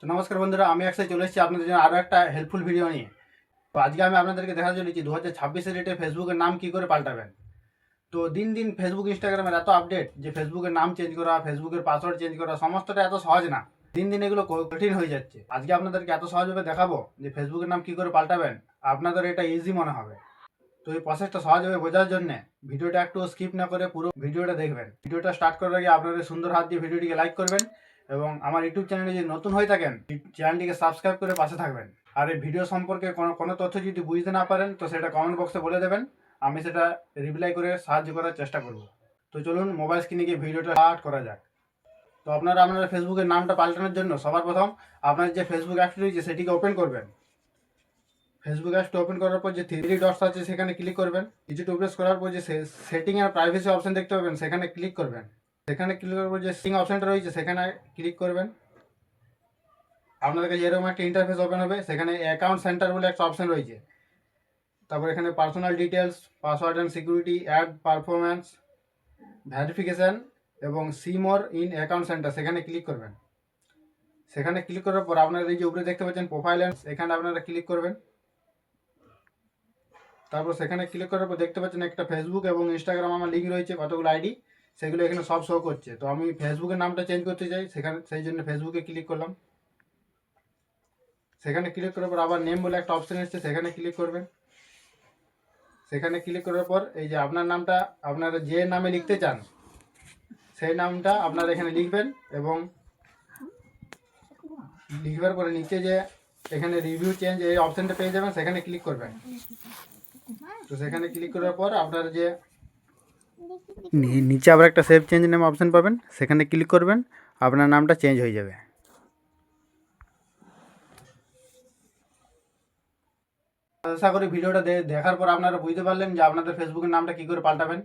তো নমস্কার বন্ধুরা, আমি একসাথে চলে এসেছি আপনাদের জন্য আরও একটা হেল্পফুল ভিডিও নিয়ে। তো আজকে আমি আপনাদেরকে দেখাতে চলেছি 2026 ডেটে ফেসবুকের নাম কী করে পাল্টাবেন। তো দিন দিন ফেসবুক ইনস্টাগ্রামের এত আপডেট যে ফেসবুকের নাম চেঞ্জ করা, ফেসবুকের পাসওয়ার্ড চেঞ্জ করা সমস্তটা এত সহজ না। দিন দিন এগুলো কঠিন হয়ে যাচ্ছে। আজকে আপনাদেরকে এত সহজভাবে দেখাবো যে ফেসবুকের নাম কী করে পাল্টাবেন, আপনাদের এটা ইজি মনে হবে। তো এই প্রসেসটা সহজভাবে বোঝার জন্য ভিডিওটা একটু স্কিপ না করে পুরো ভিডিওটা দেখবেন। ভিডিওটা স্টার্ট করার আগে আপনাদের সুন্দর হাত দিয়ে ভিডিওটিকে লাইক করবেন এবং আমার ইউটিউব চ্যানেলে যদি নতুন হয়ে থাকেন চ্যানেলটিকে সাবস্ক্রাইব করে পাশে থাকবেন। আর এই ভিডিও সম্পর্কে কোনো তথ্য যদি বুঝতে না পারেন তো সেটা কমেন্ট বক্সে বলে দেবেন, আমি সেটা রিপ্লাই করে সাহায্য করার চেষ্টা করব। তো চলুন মোবাইল স্ক্রিনে গিয়ে ভিডিওটা স্টার্ট করা যাক। তো আপনারা ফেসবুকের নামটা পাল্টানোর জন্য সবার প্রথম আপনার যে ফেসবুক অ্যাপটি রয়েছে সেটিকে ওপেন করবেন। ফেসবুক অ্যাপটি ওপেন করার পর যে থ্রি ডটস আছে সেখানে ক্লিক করবেন। কিছুটা প্রেস করার পর যে সেটিং আর প্রাইভেসি অপশন দেখতে পাবেন সেখানে ক্লিক করবেন। সেখানে ক্লিক করার পর যে সিং অপশনটা রয়েছে সেখানে ক্লিক করবেন। আপনাদের কাছে এরকম একটা ইন্টারফেস ওপেন হবে। সেখানে অ্যাকাউন্ট সেন্টার বলে একটা অপশন রয়েছে। তারপর এখানে personal details, password and security, ad performance, verification এবং see more in account centre সেখানে ক্লিক করবেন। সেখানে ক্লিক করার পর আপনারা এই যে উপরে দেখতে পাচ্ছেন প্রোফাইল অ্যান্ড এখানে আপনারা ক্লিক করবেন। তারপর সেখানে ক্লিক করার পর দেখতে পাচ্ছেন একটা ফেসবুক এবং ইনস্টাগ্রাম আমার লিঙ্ক রয়েছে, কতগুলো আইডি সেগুলো এখানে সব শো করছে। তো আমি ফেসবুকের নামটা চেঞ্জ করতে চাই, সেখানে সেই জন্য ফেসবুকে ক্লিক করলাম। সেখানে ক্লিক করার পর আবার নেম বলে একটা অপশন এসছে সেখানে ক্লিক করবেন। সেখানে ক্লিক করার পর এই যে আপনার নামটা আপনারা যে নামে লিখতে চান সেই নামটা আপনারা এখানে লিখবেন এবং লিখবার পরে নিচে যে এখানে রিভিউ চেঞ্জ এই অপশনটা পেয়ে যাবেন, সেখানে ক্লিক করবেন। তো সেখানে ক্লিক করার পর আপনার যে নিচে আবার একটা সেভ চেঞ্জ নেম অপশন পাবেন, সেখানে ক্লিক করবেন, আপনার নামটা চেঞ্জ হয়ে যাবে। আশা করি ভিডিওটা দেখার পর আপনারা বুঝতে পারলেন যে আপনাদের ফেসবুকের নামটা কী করে পাল্টাবেন।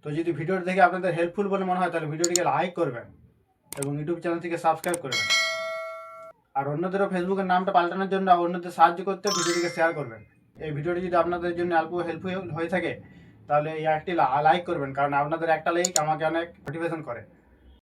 তো যদি ভিডিওটা দেখে আপনাদের হেল্পফুল বলে মনে হয় তাহলে ভিডিওটিকে লাইক করবেন এবং ইউটিউব চ্যানেলটিকে সাবস্ক্রাইব করবেন। আর অন্যদেরও ফেসবুকের নামটা পাল্টানোর জন্য অন্যদের সাহায্য করতে ভিডিওটিকে শেয়ার করবেন। এই ভিডিওটি যদি আপনাদের জন্য অল্প হেল্পফুল হয়ে থাকে তাহলে এই একটি লাইক করবেন, কারণ আপনাদের একটা লাইক আমাকে অনেক মোটিভেশন করে।